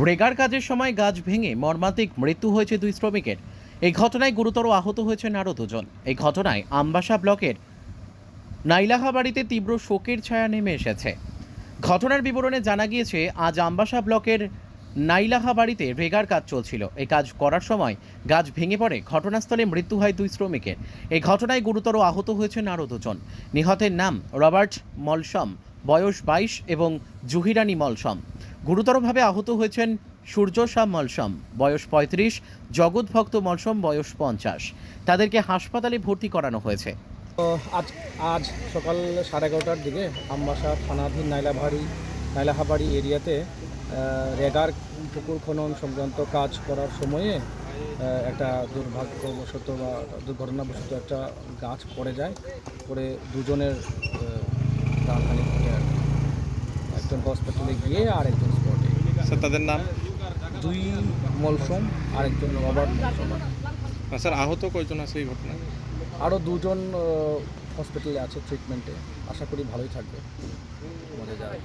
রেগার কাজের সময় গাছ ভেঙে মর্মান্তিক মৃত্যু হয়েছে দুই শ্রমিকের। এই ঘটনায় গুরুতর আহত হয়েছেন আরও দুজন। এই ঘটনায় আমবাসা ব্লকের নাইলাহাবাড়িতে তীব্র শোকের ছায়া নেমে এসেছে। ঘটনার বিবরণে জানা গিয়েছে, আজ আমবাসা ব্লকের নাইলাহাবাড়িতে রেগার কাজ চলছিল। এই কাজ করার সময় গাছ ভেঙে পড়ে ঘটনাস্থলে মৃত্যু হয় দুই শ্রমিকের। এই ঘটনায় গুরুতর আহত হয়েছেন আরও দুজন। নিহতের নাম রবার্ট মলসম, বয়স 22, এবং জুহিরানি মলসম। গুরুতরভাবে আহত হয়েছেন সূর্য শাহ মলসম, বয়স 35, জগৎ ভক্ত মলসম, বয়স 50। তাদেরকে হাসপাতালে ভর্তি করানো হয়েছে। তো আজ আজ সকাল 11:30টার দিকে আমবাসা থানাধীন নাইলাহাবাড়ি এরিয়াতে রেগার পুকুর খনন সংক্রান্ত কাজ করার সময়ে একটা দুর্ভাগ্যবশত বা দুর্ঘটনাবশত একটা গাছ পড়ে যায়। পরে দুজনের প্রাণহানি ঘটে আর কি। একজন হসপিটালে গিয়ে আর একজন স্পটে। স্যার তাদের নাম? দুই মলসম আর একজন রবার্ট মলসম। স্যার আহত কয়জন আছে এই ঘটনায়? আরও দুজন হসপিটালে আছে ট্রিটমেন্টে। আশা করি ভালোই থাকবে। মরে যায়।